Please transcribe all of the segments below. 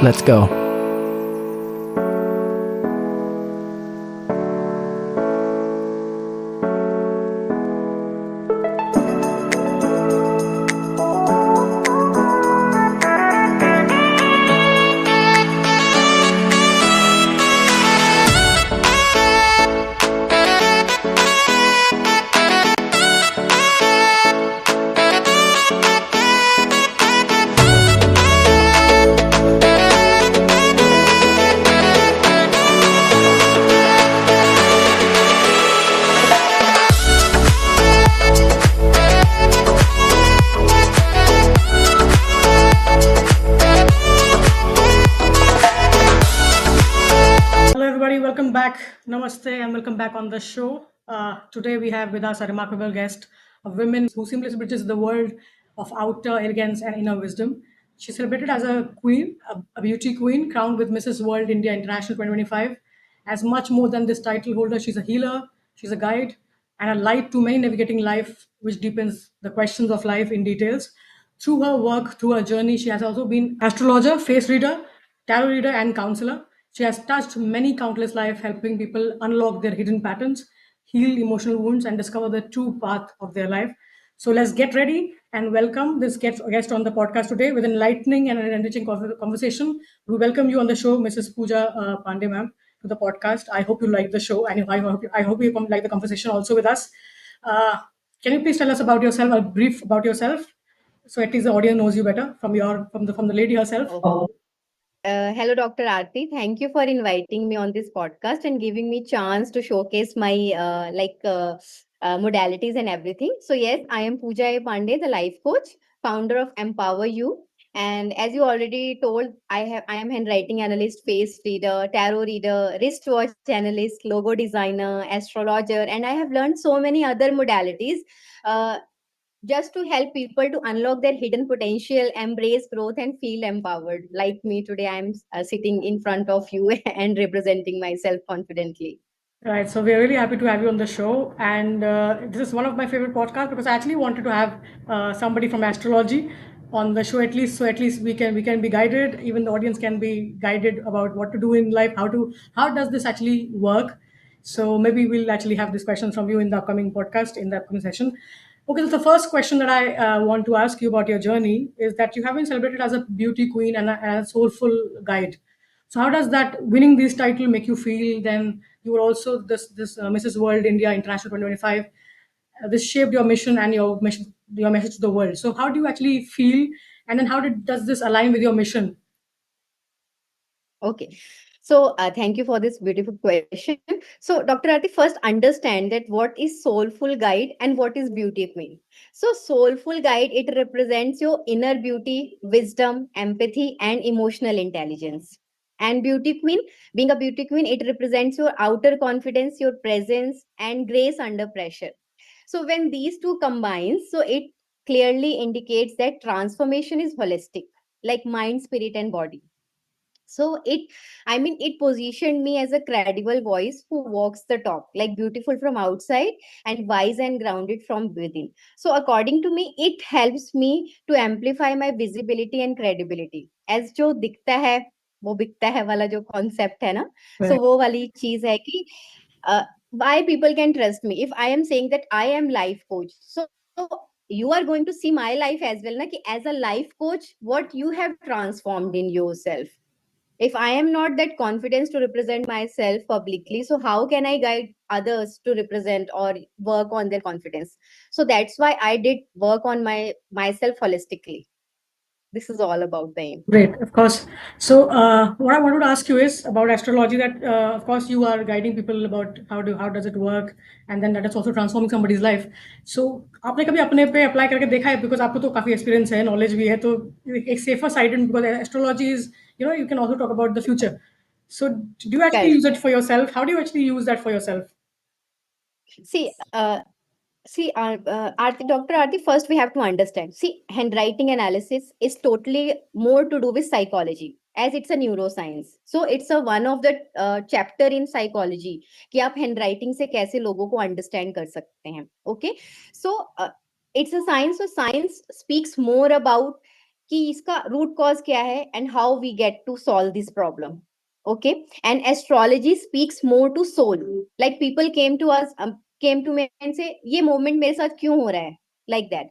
Let's go. Hello, everybody. Welcome back. Namaste, and welcome back on the show. Today, we have with us a remarkable guest, a woman who seamlessly bridges the world of outer elegance and inner wisdom. She's celebrated as a queen, a beauty queen, crowned with Mrs. World India International 2025. As much more than this title holder, she's a healer, she's a guide, and a light to many navigating life, which deepens the questions of life in details. Through her work, through her journey, she has also been astrologer, face reader, tarot reader, and counselor. She has touched many countless lives, helping people unlock their hidden patterns, heal emotional wounds, and discover the true path of their life. So let's get ready and welcome this guest on the podcast today with an enlightening and an enriching conversation. We welcome you on the show, Mrs. Pooja Pandey, ma'am, to the podcast. I hope you like the show, and I hope you like the conversation also with us. Uh, can you please tell us about yourself, a brief about yourself, so at least the audience knows you better from the lady herself? Oh, hello, Dr. Aarti. Thank you for inviting me on this podcast and giving me chance to showcase my modalities and everything. So yes, I am Pooja A. Pandey, the life coach, founder of Empower You. And as you already told, I am handwriting analyst, face reader, tarot reader, wristwatch analyst, logo designer, astrologer, and I have learned so many other modalities. Uh, just to help people to unlock their hidden potential, embrace growth, and feel empowered. Like me today, I'm sitting in front of you and representing myself confidently. Right. So we're really happy to have you on the show. And this is one of my favorite podcasts because I actually wanted to have somebody from astrology on the show at least, so at least we can be guided. Even the audience can be guided about what to do in life, how does this actually work. So maybe we'll actually have this question from you in the upcoming podcast, in the upcoming session. Okay, so the first question that I want to ask you about your journey is that you have been celebrated as a beauty queen and a soulful guide. So how does that winning this title make you feel? Then you were also this Mrs. World India International 2025. This shaped your mission and your message to the world. So how do you actually feel? And then does this align with your mission? Okay. So, thank you for this beautiful question. So, Dr. Arti, first understand that what is soulful guide and what is beauty queen. So, soulful guide, it represents your inner beauty, wisdom, empathy, and emotional intelligence. And beauty queen, being a beauty queen, it represents your outer confidence, your presence, and grace under pressure. So, when these two combine, so it clearly indicates that transformation is holistic, like mind, spirit, and body. So it positioned me as a credible voice who walks the talk, like beautiful from outside and wise and grounded from within. So according to me, it helps me to amplify my visibility and credibility, as जो दिखता है वो बिकता है वाला जो concept है ना. सो Right. वो वाली चीज है कि uh, why people can trust me if I am saying that I am life coach. So you are going to see my life as well na, कि as a life coach what you have transformed in yourself. If I am not that confidence to represent myself publicly, so how can I guide others to represent or work on their confidence? So that's why I did work on myself holistically. This is all about the aim. Great, of course. So, what I wanted to ask you is about astrology. That, of course, you are guiding people about how does it work, and then that is also transforming somebody's life. So, आपने कभी अपने पे apply करके देखा है? Because आपको तो काफी experience है, knowledge भी है, तो एक safer side, and because astrology is, you can also talk about the future. So, do you actually Correct. use it for yourself? How do you actually use that for yourself? See, Dr. Arti, first we have to understand. See, handwriting analysis is totally more to do with psychology, as it's a neuroscience. So it's a one of the chapter in psychology कि आप handwriting से कैसे लोगों को understand कर सकते हैं. Okay, so it's a science. So science speaks more about कि इसका रूट कॉज क्या है and how we get to solve this problem. Okay, and astrology speaks more to soul. Like people came to me and say ये moment मेरे साथ क्यों हो रहा है, like that.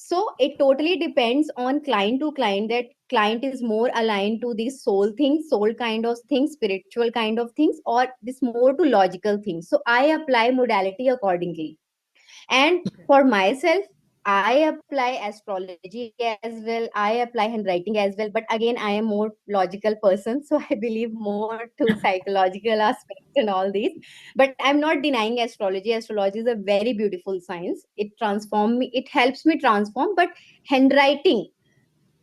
So it totally depends on client to client, that client is more aligned to these soul things, soul kind of things, spiritual kind of things, or this more to logical things. So I apply modality accordingly. And for myself, I apply astrology as well. I apply handwriting as well. But again, I am more logical person. So I believe more to psychological aspects and all these. But I'm not denying astrology. Astrology is a very beautiful science. It transform me, it helps me transform. But handwriting,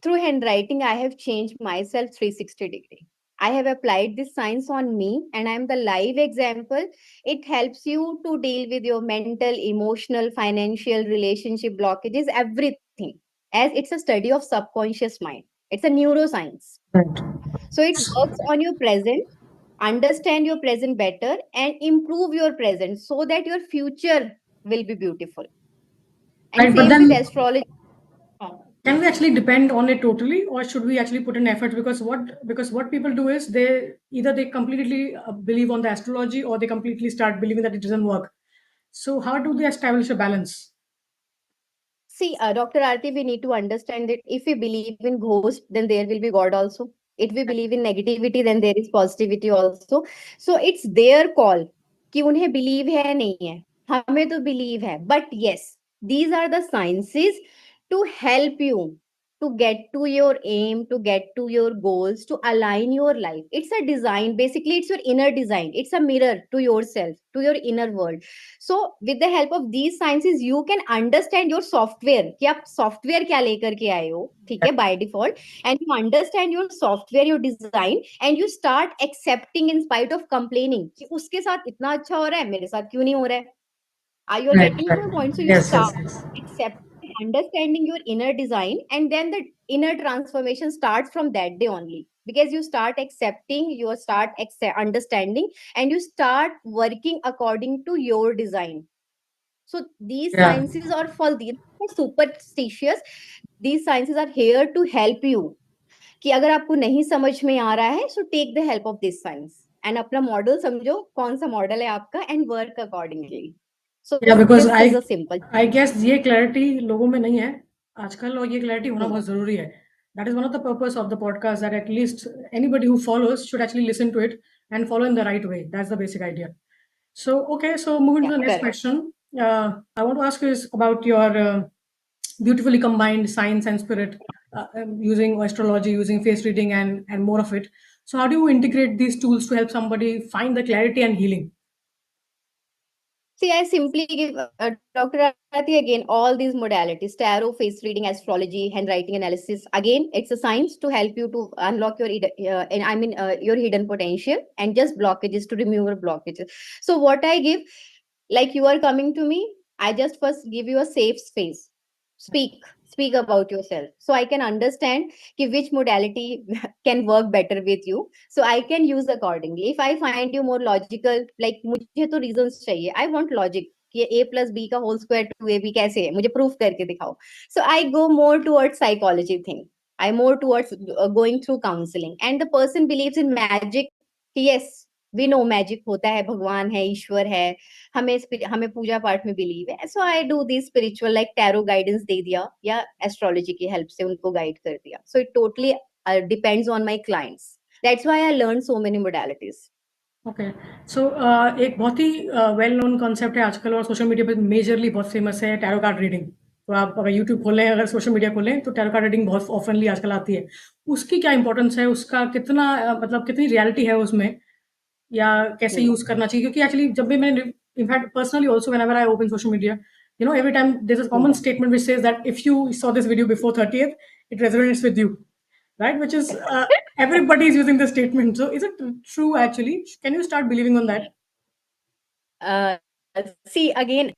through handwriting, I have changed myself 360-degree. I have applied this science on me, and I'm the live example. It helps you to deal with your mental, emotional, financial, relationship blockages, everything. As it's a study of subconscious mind. It's a neuroscience. Right. So it works on your present, understand your present better, and improve your present so that your future will be beautiful. And Right, but same with then astrology. can we actually depend on it totally, or should we actually put in effort? Because what people do is they either they completely believe on the astrology, or they completely start believing that it doesn't work. So how do they establish a balance? See, Dr. Arti, we need to understand that if we believe in ghost, then there will be God also. If we believe in negativity, then there is positivity also. So it's their call कि उन्हें believe है नहीं है. हमें तो believe है. But yes, these are the sciences to help you to get to your aim, to get to your goals, to align your life. It's a design. Basically, it's your inner design. It's a mirror to yourself, to your inner world. So with the help of these sciences, you can understand your software कि आप software क्या लेकर के आए हो, ठीक है, by default. And you understand your software, your design, and you start accepting in spite of complaining कि उसके साथ इतना अच्छा हो रहा है, मेरे साथ क्यों नहीं हो रहा है. Are you Right, getting right. my point? So you Yes, start yes, yes. accepting, understanding your inner design, and then the inner transformation starts from that day only. Because you start accepting, you start understanding, and you start working according to your design. So these Yeah. sciences are for these are superstitious. These sciences are here to help you. कि अगर आपको नहीं समझ में आ रहा है, so take the help of this science and अपना model समझो कौन सा मॉडल है आपका and work accordingly. So Yeah, because this is I a simple. I guess ये clarity लोगों में नहीं है आजकल, और ये clarity होना Hmm. बहुत ज़रूरी है. That is one of the purpose of the podcast, that at least anybody who follows should actually listen to it and follow in the right way. That's the basic idea. So, okay, so moving to Yeah, the next correct. question. I want to ask you is about your beautifully combined science and spirit, using astrology, using face reading, and more of it. So, how do you integrate these tools to help somebody find the clarity and healing? See, I simply give Dr. Arati again all these modalities: tarot, face reading, astrology, handwriting analysis. Again, it's a science to help you to unlock your your hidden potential and just blockages to remove your blockages. So what I give, like you are coming to me, I just first give you a safe space. Speak about yourself, so I can understand कि which modality can work better with you, so I can use accordingly. If I find you more logical, like मुझे तो reasons चाहिए, I want logic कि a plus b का whole square 2ab कैसे है, मुझे proof करके दिखाओ. So I go more towards psychology thing. I more towards going through counseling, and the person believes in magic. Yes, we know magic होता है, भगवान है, ईश्वर है, हमें पूजा पाठ में बिलीव है. So I do this spiritual, like tarot guidance दे दिया या एस्ट्रोलॉजी की हेल्प से उनको गाइड कर दिया. So it totally depends on my clients. That's why I learn so many modalities. Okay, so एक बहुत ही वेल नोन कॉन्सेप्ट है आजकल, और सोशल मीडिया पे मेजरली बहुत फेमस है, टैरो कार्ड रीडिंग. तो आप अगर यूट्यूब खोलें, अगर सोशल मीडिया खोलें, तो टैरो कार्ड रीडिंग बहुत ऑफनली आजकल आती है. उसकी क्या इंपॉर्टेंस है, उसका कितना मतलब कितनी रियलिटी है उसमें, या कैसे यूज करना चाहिए? क्योंकि एक्चुअली जब भी मैंने, in fact personally also whenever I open social media, every time there's a common statement which says that if you saw this video before 30th, it resonates with you, right? Which is everybody is using this statement. So is it true actually? Can you start believing on that? See again,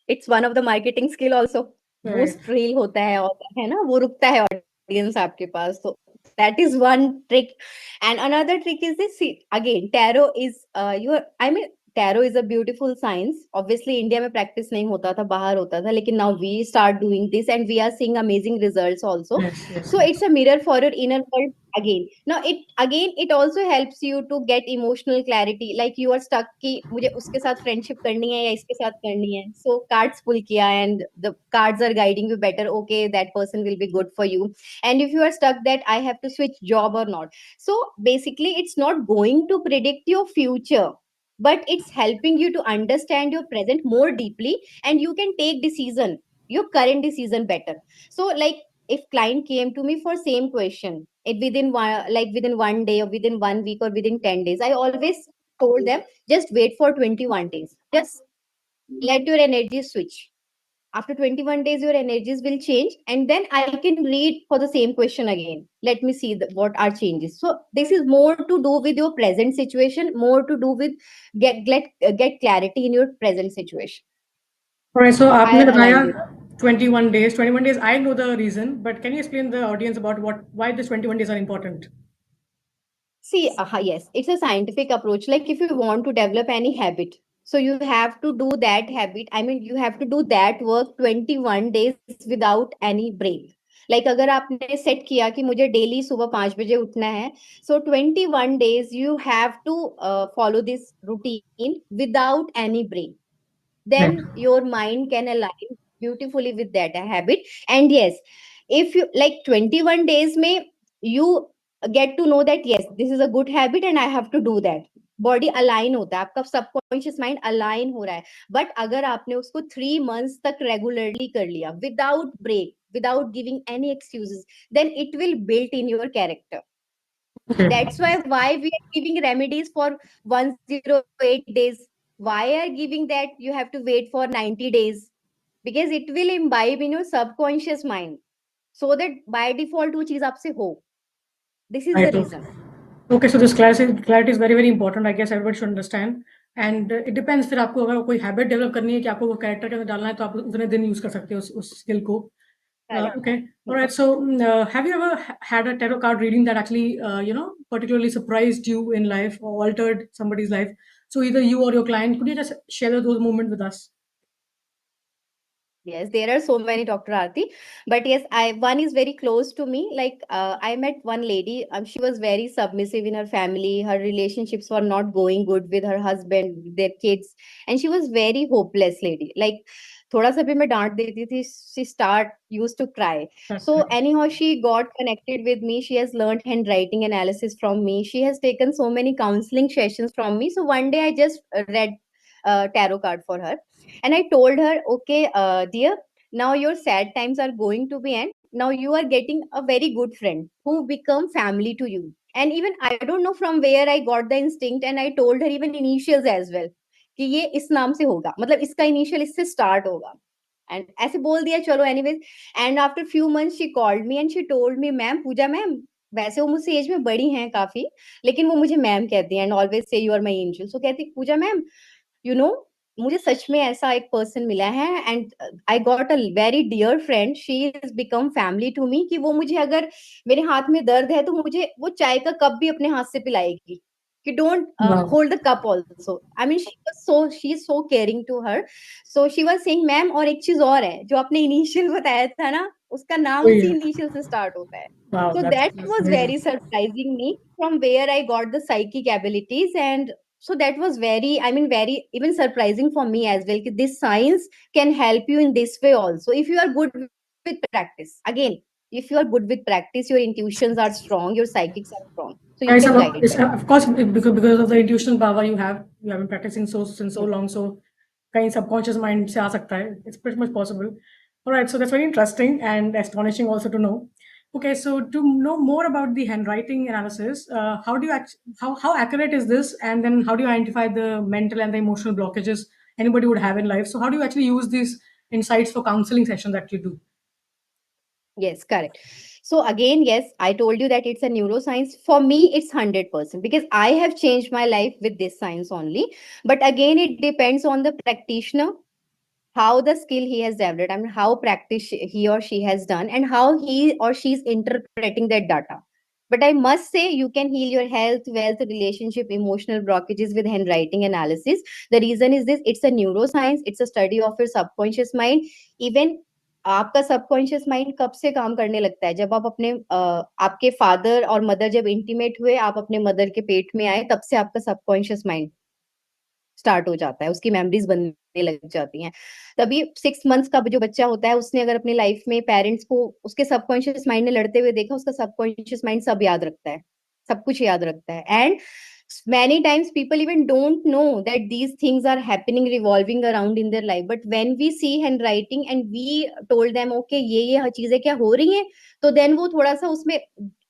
it's one of the marketing skill also. Right. Boost reel होता है ना, वो रुकता है audience आपके पास. तो that is one trick. And another trick is this. See, again, tarot is your, I mean, tarot is a beautiful science. Obviously India में practice नहीं होता था, बाहर होता था, लेकिन now we start doing this and we are seeing amazing results also. Yes, yes, So yes. it's a mirror for your inner world again. Now it also helps you to get emotional clarity, like you are stuck कि मुझे उसके साथ friendship करनी है या इसके साथ करनी है. So cards pull किया and the cards are guiding you better. Okay, that person will be good for you. And if you are stuck that I have to switch job or not, so basically it's not going to predict your future, but it's helping you to understand your present more deeply, and you can take decision, your current decision better. So like if client came to me for same question, it within one, like within 1 day or within 1 week or within 10 days, I always told them just wait for 21 days, just let your energy switch. After 21 days your energies will change, and then I can read for the same question again. Let me see what are changes. So this is more to do with your present situation, more to do with get clarity in your present situation. All right, so I आपने बताया aligned it. 21 days. 21 days, I know the reason, but can you explain the audience about why this 21 days are important? See, yes, it's a scientific approach. Like if you want to develop any habit, so you have to do that habit. I mean, you have to do that work 21 days without any break. Like अगर आपने set किया कि मुझे daily सुबह 5 बजे उठना है, so 21 days you have to follow this routine without any break. Right. Then your mind can align beautifully with that habit. And yes, if you like 21 days may you get to know that yes, this is a good habit and I have to do that. Body align होता है, आपका subconscious mind align हो रहा है. But अगर आपने उसको 3 months तक रेगुलरली कर लिया without break, without giving any excuses, then it will built in your character. Okay. That's why we are giving remedies for 108 days. Why are giving that you have to wait for 90 days? Because it will imbibe in your subconscious mind. So that by default वो चीज आपसे हो. This is the Right. Okay. reason. Okay, so this clarity is very very important. I guess everybody should understand. And it depends. फिर आपको अगर कोई habit develop करनी है कि आपको वो कैरेक्टर के अंदर डालना है तो आप उतने दिन यूज कर सकते हो उस स्किल को. Correct. Okay. All right. So, have you ever had a tarot card reading that actually, particularly surprised you in life or altered somebody's life? So, either you or your client, could you just share those moments with us? Yes, there are so many, Dr. Aarti. But yes, I one is very close to me. Like I met one lady. She was very submissive in her family. Her relationships were not going good with her husband, with their kids, and she was very hopeless lady. Like थोड़ा सा भी मैं डांट देती थी, she start used to cry. That's So right. anyhow, she got connected with me. She has learned handwriting analysis from me. She has taken so many counseling sessions from me. So one day I just read tarot card for her, and I told her, okay, dear, now your sad times are going to be end. Now you are getting a very good friend who become family to you. And even I don't know from where I got the instinct, and I told her even initials as well कि ये इस नाम से होगा, मतलब इसका initial इससे start होगा. एंड ऐसे बोल दिया, चलो anyways. And after few months she called me and she told me, ma'am, Puja ma'am, वैसे वो मुझसे एज में बड़ी हैं काफी, लेकिन वो मुझे मैम कहती हैं and always say you are my angel. So कहती, पूजा मैम, यू नो, मुझे सच में ऐसा एक पर्सन मिला है and I got a very dear friend, she is become family to me, कि वो मुझे अगर मेरे हाथ में दर्द है तो मुझे वो चाय का कप भी अपने हाथ से पिलाएगी, कि don't Wow. Hold the cup also. I mean she is so caring to her. So she was saying, ma'am, और एक चीज और है, जो आपने इनिशियल बताया था ना, उसका नाम Oh, उसी yeah. इनिशियल से स्टार्ट होता है. Wow. So That's, that that's was amazing. very surprising me, from where I got the psychic abilities. And so that was very, I mean, very even surprising for me as well, कि this science can help you in this way also, if you are good with practice. Again, if you are good with practice, your intuitions are strong, your psychics are strong, so you It's, can about, guide it's better. of course because of the intuitional power you have been practicing so since so Yes. long. So, कहीं subconscious mind से आ सकता है. It's pretty much possible. All right, so that's very interesting and astonishing also to know. Okay, so to know more about the handwriting analysis, how do you how accurate is this, and then how do you identify the mental and the emotional blockages anybody would have in life? So, how do you actually use these insights for counseling sessions that you do? Yes, correct. So again, yes, I told you that it's a neuroscience. For me, it's 100% because I have changed my life with this science only. But again, it depends on the practitioner, how the skill he has developed, I mean, how practice he or she has done, and how he or she is interpreting that data. But I must say, you can heal your health, wealth, relationship, emotional blockages with handwriting analysis. The reason is this: it's a neuroscience, it's a study of your subconscious mind. Even आपका subconscious mind कब से काम करने लगता है? जब आप अपने आपके फादर और मदर जब इंटीमेट हुए, आप अपने मदर के पेट में आए, तब से आपका सबकॉन्शियस माइंड स्टार्ट हो जाता है, उसकी मेमोरीज बनने लग जाती हैं। तभी 6 मंथ्स का जो बच्चा होता है, उसने अगर अपनी लाइफ में पेरेंट्स को उसके सबकॉन्शियस माइंड ने लड़ते हुए देखा, उसका सबकॉन्शियस माइंड सब याद रखता है, सब कुछ याद रखता है। And many times people even don't know that these things are happening revolving around in their life, but when we see handwriting and we told them okay ये चीजें क्या हो रही हैं, तो then वो थोड़ा सा उसमें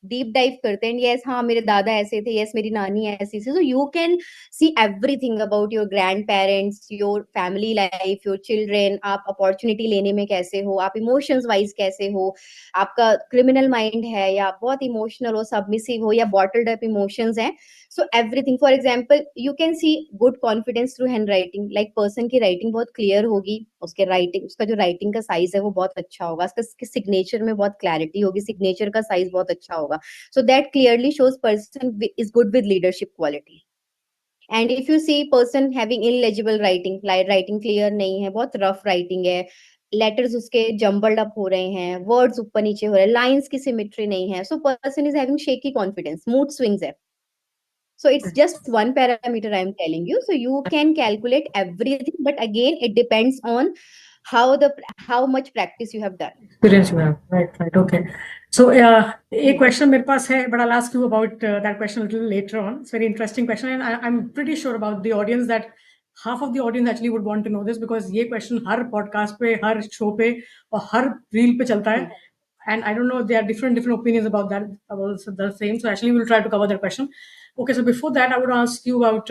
डीप डाइव करते हैं। यस, हाँ मेरे दादा ऐसे थे, यस मेरी नानी ऐसी थी। So you can see everything about your grandparents, your family life, your children, आप अपॉर्चुनिटी लेने में कैसे हो, आप इमोशंस वाइज कैसे हो, आपका क्रिमिनल माइंड है या आप बहुत इमोशनल हो, सबमिसिव हो या बॉटल्ड अप इमोशंस हैं। So everything, for example you can see good confidence through hand writing. Like person की राइटिंग बहुत क्लियर होगी, उसके राइटिंग, उसका जो राइटिंग का साइज है वो बहुत अच्छा होगा, उसका सिग्नेचर में बहुत क्लैरिटी होगी, सिग्नेचर का साइज बहुत अच्छा होगा। So that clearly shows person is good with leadership quality. And if you see person having illegible writing, writing clear नहीं है, बहुत रफ राइटिंग है, लेटर्स उसके जम्बल्ड अप हो रहे हैं, वर्ड्स ऊपर नीचे हो रहे हैं, लाइंस की सिमेट्री नहीं है, so person is having shaky confidence, mood swings है। So it's just one parameter I'm telling you. So you can calculate everything, but again, it depends on how much practice you have done. Experience you have. Right. Okay. So, a question मेरे पास है, but I'll ask you about that question a little later on. It's a very interesting question, and I'm pretty sure about the audience that half of the audience actually would want to know this because ये question हर podcast पे, हर show पे और हर reel पे चलता है. And I don't know, there are different opinions about that, about the same. So actually, we'll try to cover that question. Okay, so before that, I would ask you about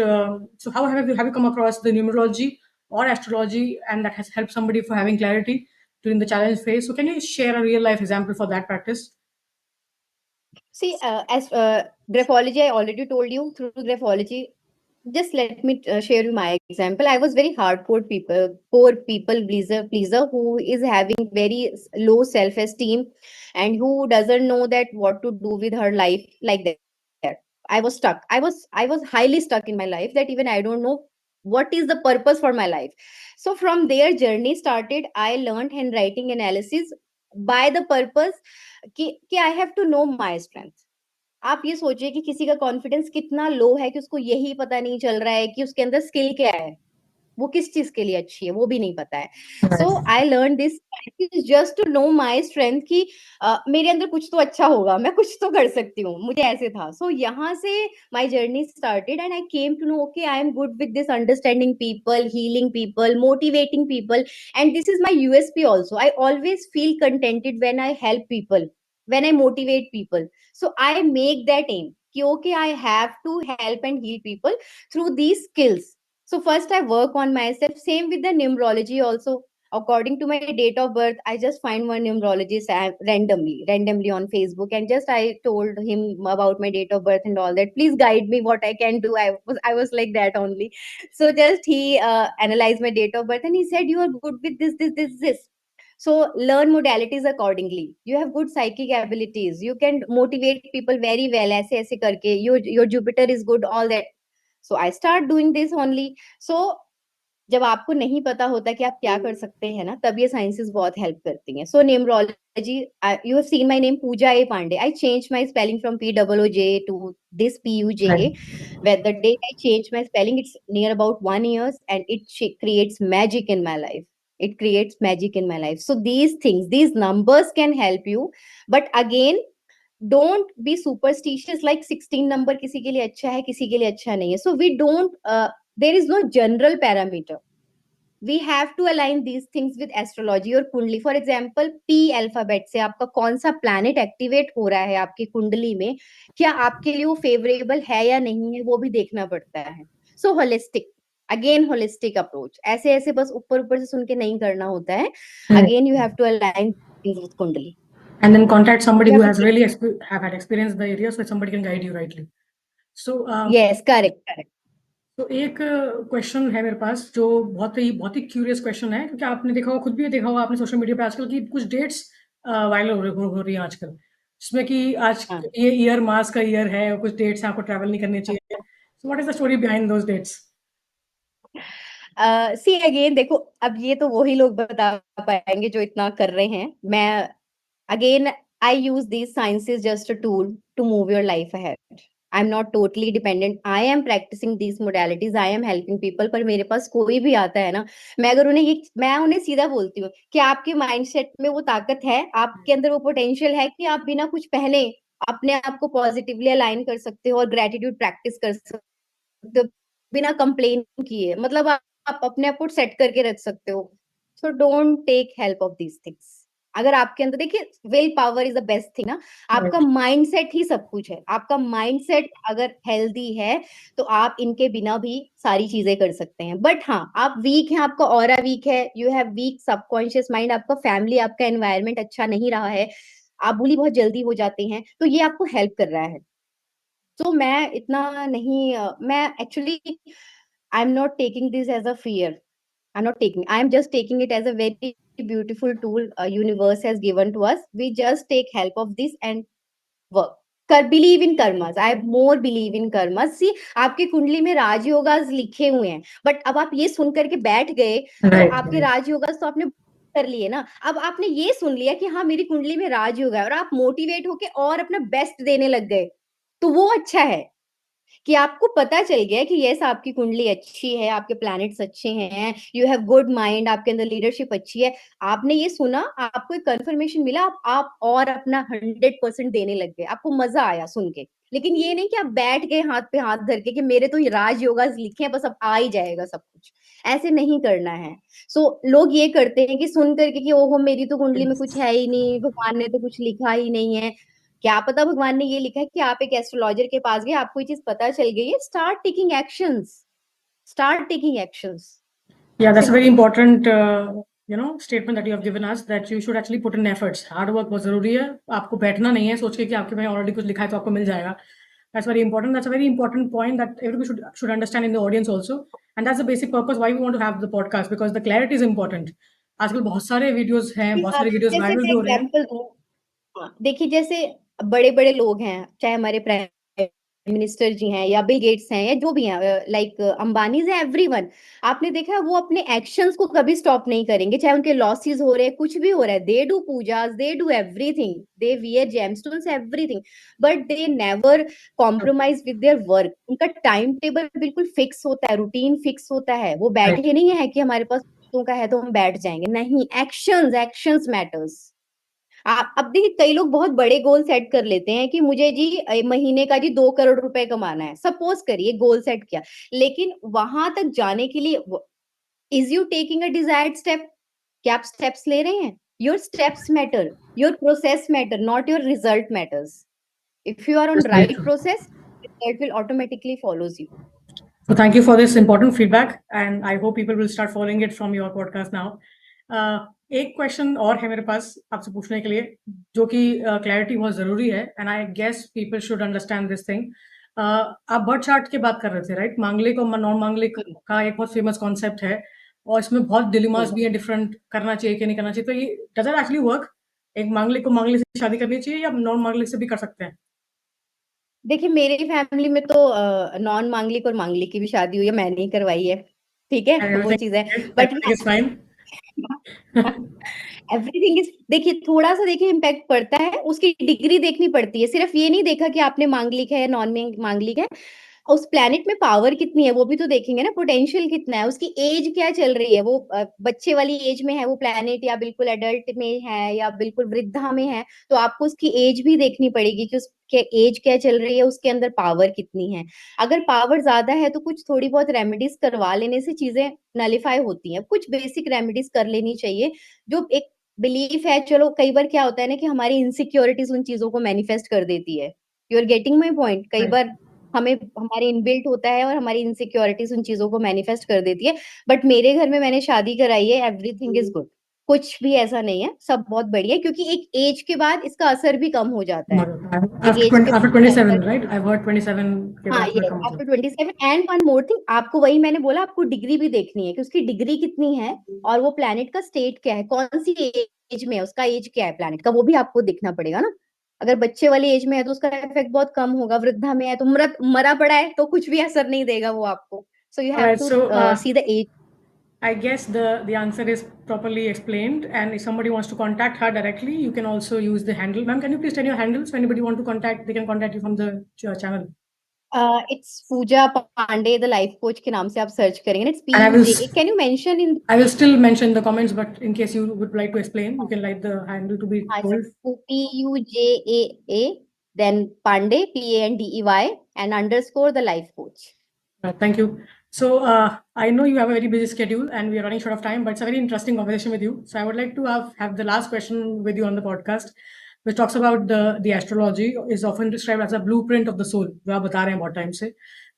so how have you come across the numerology or astrology, and that has helped somebody for having clarity during the challenge phase? So can you share a real life example for that practice? See, as graphology, I already told you through graphology. Just let me share you my example. I was very hardcore poor people pleaser who is having very low self esteem and who doesn't know that what to do with her life like that. I was stuck. I was highly stuck in my life that even I don't know what is the purpose for my life. So from their journey started, I learned handwriting analysis by the purpose कि I have to know my strength. आप ये सोचिए कि किसी का confidence कितना लो है कि उसको यही पता नहीं चल रहा है कि उसके अंदर स्किल क्या है, वो किस चीज के लिए अच्छी है वो भी नहीं पता है। So I learn this just to know my strength कि मेरे अंदर कुछ तो अच्छा होगा, मैं कुछ तो कर सकती हूँ, मुझे ऐसे था। सो यहाँ से my journey started and I came to know okay I am good with this understanding people, healing people, motivating people, and this is my USP also. I always feel contented when I help people, when I motivate people. So I make that aim कि okay I have to help and heal people through these skills. So first I work on myself. Same with the numerology also. According to my date of birth, I just find one numerologist randomly on Facebook, and just I told him about my date of birth and all that. Please guide me what I can do. I was like that only. So just he analyzed my date of birth and he said you are good with this. So learn modalities accordingly. You have good psychic abilities. You can motivate people very well. ऐसे ऐसे करके your Jupiter is good. All that. So I start doing this only. So जब आपको नहीं पता होता कि आप क्या कर सकते हैं ना, तब ये साइंसेस बहुत हेल्प करती हैं। So numerology, you have seen my name Pooja A Pandey. I change my spelling from POOJ to this PUJA. Where the day I changed my spelling, it's near about 1 years, and it creates magic in my life. It creates magic in my life. So these things, these numbers can help you, but again, don't be superstitious like 16 number किसी के लिए अच्छा है, किसी के लिए अच्छा नहीं है. So we don't there is no general parameter. We have to align these things with astrology और कुंडली. फॉर एग्जाम्पल P अल्फाबेट से आपका कौन सा प्लैनेट एक्टिवेट हो रहा है आपकी कुंडली में, क्या आपके लिए वो फेवरेबल है या नहीं है, वो भी देखना पड़ता है. सो होलिस्टिक, अगेन होलिस्टिक अप्रोच, ऐसे ऐसे बस ऊपर ऊपर से सुन के नहीं करना होता है. Again you have to align things with kundli. And then contact somebody You who have has to, really have had experience in the area, so somebody can guide you rightly. So, yes, correct. तो एक question है मेरे पास जो बहुत ही curious question है, क्योंकि आपने देखा होगा, खुद भी देखा होगा आपने सोशल मीडिया पे आजकल की कुछ डेट्स वायरल हो रही हैं आजकल. जिसमें कि आज हाँ। ये ईयर मार्स का ईयर है और कुछ डेट्स हैं आपको ट्रैवल नहीं करनी चाहिए। So what is the story behind those dates? See again देखो, अब ये तो वही लोग बता पाएँगे जो इतना कर रहे हैं। मैं again I use these sciences just a tool to move your life ahead. I'm not totally dependent. I am practicing these modalities. I am helping people. पर मेरे पास कोई भी आता है ना, मैं उन्हें सीधा बोलती हूँ कि आपके माइंडसेट में वो ताकत है, आपके अंदर वो पोटेंशियल है कि आप बिना कुछ पहने अपने आप को पॉजिटिवली अलाइन कर सकते हो और ग्रेटिट्यूड प्रैक्टिस कर सकते हो बिना कंप्लेन किए। मतलब आप अपने आप को सेट करके रख सकते हो। So don't take help of these things. अगर आपके अंदर देखिए, will power is the best thing ना। आपका राइट, माइंडसेट ही सब कुछ है। आपका माइंडसेट अगर हेल्दी है तो आप इनके बिना भी सारी चीजें कर सकते हैं। बट हाँ, आप वीक हैं, आपका ऑरा वीक है, you have week subconscious mind, आपका फैमिली, आपका एनवायरनमेंट अच्छा नहीं रहा है, आप बुली बहुत जल्दी हो जाते हैं, तो ये आपको हेल्प कर रहा है। तो मैं इतना नहीं मैं actually I am not taking this as a fear. I'm not taking. I am just taking it as a very beautiful tool universe has given to us. We just take help of this and work. कर believe in karmas. I more believe in karmas. See, आपकी कुंडली में राजयोगास लिखे हुए हैं, but अब आप ये सुन करके बैठ गए, तो राइट, आपके राइट। राजयोगास तो आपने कर लिए ना। अब आपने ये सुन लिया कि हाँ मेरी कुंडली में राजयोग है और आप मोटिवेट होके और अपना बेस्ट देने लग गए, तो वो अच्छा है कि आपको पता चल गया कि यस आपकी कुंडली अच्छी है, आपके प्लैनेट्स अच्छे हैं, यू हैव गुड माइंड, आपके अंदर लीडरशिप अच्छी है। आपने ये सुना, आपको एक कंफर्मेशन मिला, आप और अपना 100% देने लग गए, आपको मजा आया सुन के। लेकिन ये नहीं कि आप बैठ गए हाथ पे हाथ धर के कि मेरे तो ये राज योगास लिखे हैं, बस अब आ ही जाएगा सब कुछ। ऐसे नहीं करना है। लोग ये करते हैं कि सुन करके कि ओहो मेरी तो कुंडली में कुछ है ही नहीं, भगवान ने तो कुछ लिखा ही नहीं है। क्या पता भगवान ने ये लिखा है कि आप एक एस्ट्रोलॉजर के पास गए, आपको ये चीज पता चल गई है, start taking actions. Start taking actions. Yeah, that's a very simple. important, statement that you have given us, that you should actually put in efforts. Hard work बहुत ज़रूरी है। आपको बैठना नहीं है सोच के कि आपके में ऑलरेडी कुछ लिखा है तो आपको मिल जाएगा। That's very important. That's a very important point that everybody should understand in the audience also. And that's the basic purpose why we want to have the podcast, because the clarity is important. आजकल बहुत सारे videos हैं, बहुत अब सारे videos जैसे viral मैं भी हो रहे हैं। एग्जांपल दूं, हाँ, देखिए जैसे बड़े-बड़े लोग हैं, चाहे हमारे प्राइम मिनिस्टर जी हैं या बिल गेट्स हैं या जो भी हैं, लाइक अंबानीज़ हैं, एवरीवन। आपने देखा है वो अपने एक्शंस को कभी स्टॉप नहीं करेंगे, चाहे उनके लॉसेस हो रहे हैं, कुछ भी हो रहा है। They do Pooja's, they do everything, they wear gemstones, everything, but they never compromise with their work. उनका टाइम टेबल बिल्कुल फिक्स होता है, रूटीन फिक्स होता है। वो राइट, बैठे नहीं है कि हमारे पास पैसों का है तो हम बैठ जाएंगे, नहीं। Actions, actions matters. अब देखिए कई लोग बहुत बड़े गोल सेट कर लेते हैं कि मुझे जी महीने का जी 2 करोड़ रुपए कमाना है, सपोज करिए गोल सेट किया। लेकिन वहां तक जाने के लिए is you taking a desired step? क्या आप स्टेप्स ले रहे हैं? Your steps matter, your process matter, not your result matters. If you are on that's very right true. Process, result will automatically follows you. So thank you for this important feedback, and I hope people will start following it from your podcast now. एक question और है मेरे पास आपसे पूछने के लिए, जो कि क्लैरिटी बहुत ज़रूरी है, and I guess people should understand this thing. आप बर्थ चार्ट की बात कर रहे थे, राइट? मांगलिक और नॉन मांगलिक का एक बहुत फेमस कॉन्सेप्ट है, और इसमें बहुत डिलेमास भी है, डिफरेंट करना चाहिए कि नहीं करना चाहिए। तो ये डज इट एक्चुअली वर्क? एक मांगलिक को मांगलिक से शादी करनी चाहिए या नॉन मांगलिक से भी कर सकते हैं? देखिए मेरी फैमिली में तो नॉन मांगलिक और मांगलिक की भी शादी हुई है, मैंने ही करवाई है। ठीक है, एंड वो एवरीथिंग चीज है। But everything is fine. Everything is, देखिए थोड़ा सा देखिए इम्पैक्ट पड़ता है, उसकी डिग्री देखनी पड़ती है। सिर्फ ये नहीं देखा कि आपने मांगलिक है या नॉन मांगलिक है, उस प्लेनेट में पावर कितनी है वो भी तो देखेंगे ना, पोटेंशियल कितना है, उसकी एज क्या चल रही है, वो बच्चे वाली एज में है वो प्लेनेट या बिल्कुल एडल्ट में है या बिल्कुल वृद्धा में है। तो आपको उसकी एज भी देखनी पड़ेगी कि उसके एज क्या चल रही है, उसके अंदर पावर कितनी है। अगर पावर ज्यादा है तो कुछ थोड़ी बहुत रेमेडीज करवा लेने से चीजें नलिफाई होती हैं। कुछ बेसिक रेमेडीज कर लेनी चाहिए। जो एक बिलीफ है, चलो कई बार क्या होता है ना कि हमारी इनसिक्योरिटीज उन चीजों को मैनिफेस्ट कर देती है। You are getting my point? कई राइट, बार हमें हमारे इनबिल्ट होता है और हमारी इनसिक्योरिटीज उन चीजों को मैनिफेस्ट कर देती है। बट मेरे घर में मैंने शादी कराई है, एवरीथिंग इज गुड। कुछ भी ऐसा नहीं है, सब बहुत बढ़िया है, क्योंकि एक एज के बाद इसका असर भी कम हो जाता है। एक आफ्टर एज के 20, आफ्टर बाद असर, 27, राइट? आई हर्ड 27 के हाँ बाद ये फिर कम होता after 27। And one more thing, आपको वही मैंने बोला, आपको डिग्री भी देखनी है कि उसकी डिग्री कितनी है और वो प्लेनेट का स्टेट क्या है, कौन सी एज में है, उसका एज क्या है प्लेनेट का, वो भी आपको देखना पड़ेगा ना। अगर बच्चे वाली एज में है तो उसका इफेक्ट बहुत कम होगा, वृद्धा में है तो मरा पड़ा है तो कुछ भी असर नहीं देगा वो आपको. So you All have right. To So see the age. I guess the answer is properly explained. And if somebody wants to contact her directly, you can also use the handle. Ma'am, can you please tell your handles? If anybody want to contact, they can contact you from the channel. It's Puja Pandey the life coach के नाम से आप search करेंगे. It's And I will PUJ. Can you mention in. I will still mention the comments, but in case you would like to explain, you can like the handle to be हाँ, told. PUJAA, then Pandey, PANDEY, and underscore the life coach. Thank you. So I know you have a very busy schedule and we are running short of time, but it's a very interesting conversation with you. So I would like to have the last question with you on the podcast, which talks about the astrology is often described as a blueprint of the soul. जो आप बता रहे हैं बहुत time से.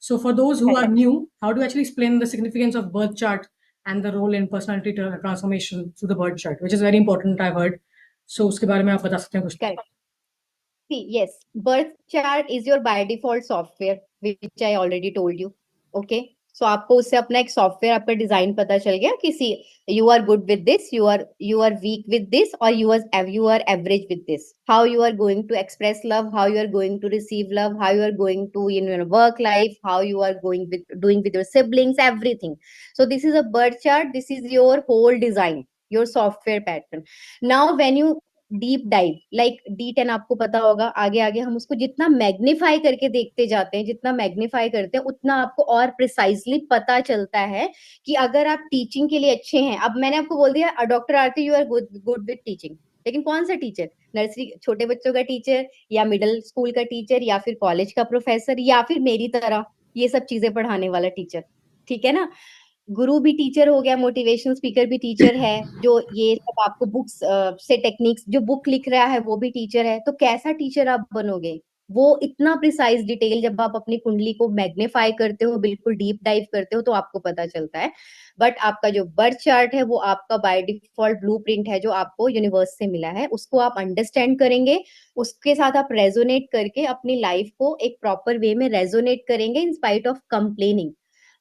So for those who are Correct. new, how do you actually explain the significance of birth chart and the role in personality transformation through the birth chart, which is very important, I've heard. So उसके बारे में आप बता सकते हैं कुछ? Correct. See, yes, birth chart is your by default software, which I already told you. Okay. So आपको उससे अपना एक सॉफ्टवेयर आपका डिजाइन पता चल गया कि see you are good with this, you are weak with this, or you are average with this. How you are going to express love, how you are going to receive love, how you are going to in your work life, how you are going with doing with your siblings, everything. So this is a birth chart. This is your whole design, your software pattern. Now when you deep dive like D10 आपको पता होगा, आगे आगे हम उसको जितना magnify करके देखते जाते हैं, जितना मैग्नीफाई करते हैं उतना आपको और प्रिसाइजली पता चलता है कि अगर आप टीचिंग के लिए अच्छे हैं. अब मैंने आपको बोल दिया doctor Aarti you are good with teaching, लेकिन कौन सा टीचर? नर्सरी छोटे बच्चों का टीचर, या मिडिल स्कूल का टीचर, या फिर कॉलेज का प्रोफेसर, या फिर मेरी तरह ये सब चीजें पढ़ाने वाला टीचर. ठीक है ना. गुरु भी टीचर हो गया, मोटिवेशनल स्पीकर भी टीचर है, जो ये सब आपको बुक्स से टेक्निक्स जो बुक लिख रहा है वो भी टीचर है. तो कैसा टीचर आप बनोगे? वो इतना प्रिसाइज डिटेल जब आप अपनी कुंडली को मैग्नीफाई करते हो, बिल्कुल डीप डाइव करते हो, तो आपको पता चलता है. बट आपका जो बर्थ चार्ट है वो आपका बाय डिफॉल्ट ब्लूप्रिंट है जो आपको यूनिवर्स से मिला है. उसको आप अंडरस्टैंड करेंगे, उसके साथ आप रेजोनेट करके अपनी लाइफ को एक प्रॉपर वे में रेजोनेट करेंगे इन स्पाइट ऑफ कंप्लेनिंग.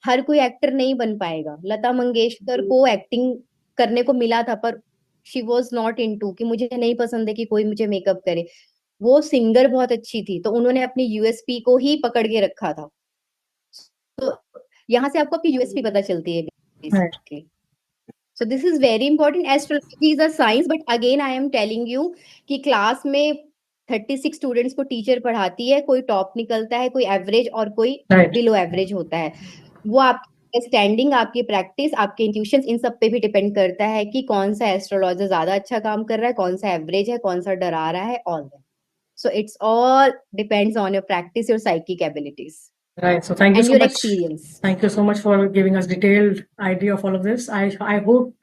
हर कोई एक्टर नहीं बन पाएगा. लता मंगेशकर को एक्टिंग करने को मिला था, पर शी वॉज नॉट इनटू कि मुझे नहीं पसंद है कि कोई मुझे मेकअप करे. वो सिंगर बहुत अच्छी थी, तो उन्होंने अपनी यूएसपी को ही पकड़ के रखा था. तो यहाँ से आपको अपनी यूएसपी पता चलती है Right. Basically. So this is very important. Astrology is a science, but again I am telling you कि क्लास में 36 स्टूडेंट्स को टीचर पढ़ाती है, कोई टॉप निकलता है, कोई एवरेज और कोई Right. बिलो एवरेज होता है. वो आपकी स्टैंडिंग, आपकी प्रैक्टिस, आपके इंट्यूशन, इन सब पे भी डिपेंड करता है कि कौन सा एस्ट्रोलॉजर ज्यादा अच्छा काम कर रहा है, कौन सा एवरेज है, कौन सा डरा रहा है, all that. So it's all depends on your practice, your psychic abilities, Right. So thank you and so your much. experience. Thank you so much for giving us detailed idea of all of this. I hope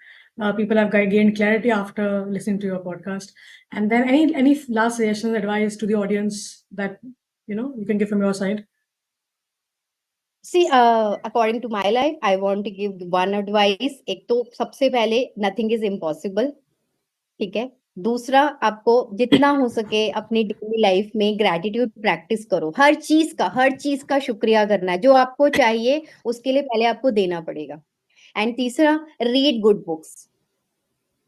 people have gained clarity after listening to your podcast. And then any last suggestions, advice to the audience that you can give from your side. See, according to my life, I want to give one advice. एक तो सबसे पहले nothing is impossible. ठीक है. दूसरा, आपको जितना हो सके अपनी डेली लाइफ में ग्रेटिट्यूड प्रैक्टिस करो. हर चीज का शुक्रिया करना है. जो आपको चाहिए उसके लिए पहले आपको देना पड़ेगा. एंड तीसरा, read good books.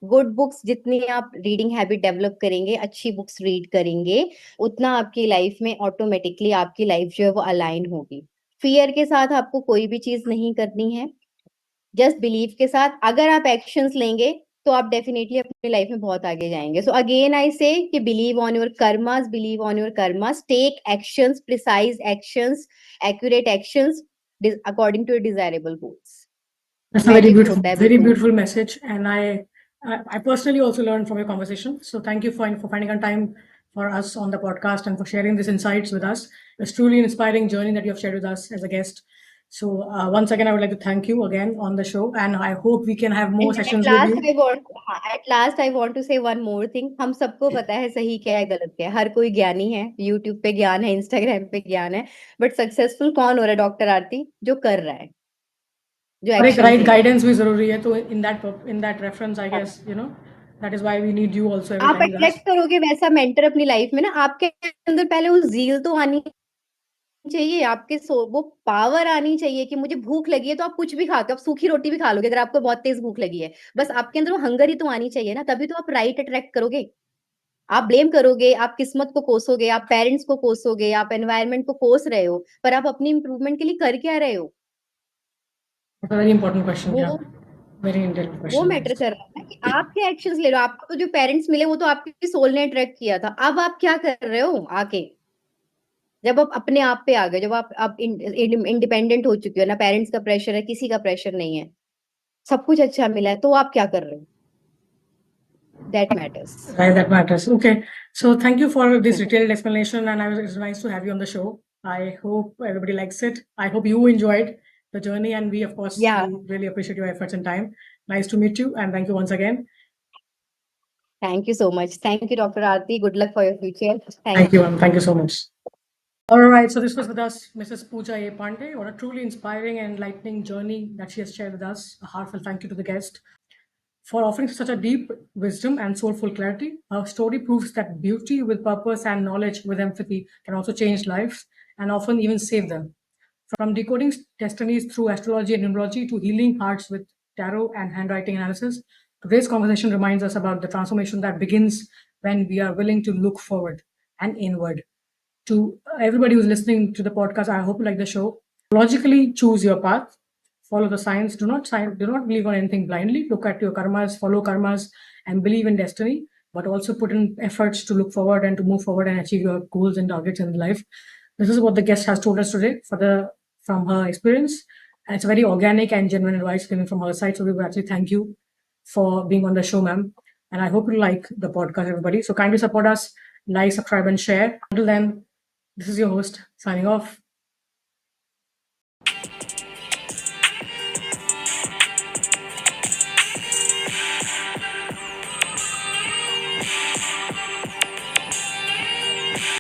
Good books जितनी आप रीडिंग हैबिट डेवलप करेंगे, अच्छी बुक्स रीड करेंगे, उतना आपकी लाइफ में ऑटोमेटिकली आपकी लाइफ जो है वो अलाइन होगी. फियर के साथ आपको कोई भी चीज नहीं करनी है. जस्ट बिलीव के साथ अगर आप एक्शंस लेंगे तो आप डेफिनेटली अपनी लाइफ में बहुत आगे जाएंगे. सो अगेन आई से कि believe on your karmas, take actions, precise actions, accurate actions according to your desirable goals. That's a magic होता है very बिल्कुल. beautiful message, and I personally also learned from your conversation. So thank you for finding a time for us on the podcast and for sharing these insights with us. It's truly an inspiring journey that you have shared with us as a guest. So once again, I would like to thank you again on the show, and I hope we can have more And sessions with you. at last I want to say one more thing. हम सबको पता है सही क्या है, गलत क्या है. हर कोई ज्ञानी है. YouTube पे ज्ञान है, Instagram पे ज्ञान है, बट सक्सेसफुल कौन हो रहा है डॉक्टर आरती? जो कर रहा है, जो और एक एक्शन राइट ले रहा है. गाइडेंस भी जरूरी है. तो in that reference, I guess that is why we need you also every आप time with us. अट्रैक्ट करोगे वैसा मेंटर अपनी लाइफ में ना. आपके अंदर पहले वो जील तो आनी चाहिए, आपके वो पावर आनी चाहिए कि मुझे भूख लगी है तो आप कुछ भी खाते हो. आप सूखी रोटी भी खा लोगे अगर आपको बहुत तेज भूख लगी है. बस आपके अंदर वो हंगर ही तो आनी चाहिए ना, तभी तो आप राइट अट्रैक्ट करोगे. आप ब्लेम करोगे, आप किस्मत को कोसोगे, आप पेरेंट्स को कोसोगे, आप एनवायरनमेंट को कोस रहे हो, पर आप अपनी इंप्रूवमेंट के लिए कर क्या रहे हो? That's a very important question. वो Yeah, very intelligent वो question. मैटर कर रहा है ना कि आप क्या एक्शंस ले रहे हो। आपको तो जो पेरेंट्स मिले वो तो आपकी सोल ने अट्रैक्ट किया था। अब आप क्या कर रहे हो आके? जब आप अपने आप पे आ गए, जब आप इंडिपेंडेंट हो चुके हो, ना पेरेंट्स का प्रेशर है, किसी का प्रेशर नहीं है, सब कुछ अच्छा मिला है, तो आप क्या कर रहे हो? That matters. Right, that matters. Okay, so thank you for this detailed explanation, and it's nice to have you on the show. I hope everybody likes it. I hope you enjoyed the journey, and we, of course, या we really appreciate your efforts and time. Nice to meet you, and thank you once again. Thank you so much. Thank you doctor Aarti. Good luck for your future. Thank thank you, you. ma'am. Thank you so much. All right, so this was with us, Mrs. Pooja A. Pandey. What a truly inspiring and enlightening journey that she has shared with us. A heartfelt thank you to the guest for offering such a deep wisdom and soulful clarity. Her story proves that beauty with purpose and knowledge with empathy can also change lives and often even save them. From decoding destinies through astrology and numerology to healing hearts with tarot and handwriting analysis, today's conversation reminds us about the transformation that begins when we are willing to look forward and inward. To everybody who's listening to the podcast, I hope you like the show. Logically choose your path, follow the science. Do not believe on anything blindly. Look at your karmas, follow karmas, and believe in destiny. But also put in efforts to look forward and to move forward and achieve your goals and targets in life. This is what the guest has told us today from her experience. And it's very organic and genuine advice coming from her side. So we would actually thank you for being on the show, ma'am. And I hope you like the podcast, everybody. So kindly support us, like, subscribe, and share. Until then, this is your host signing off.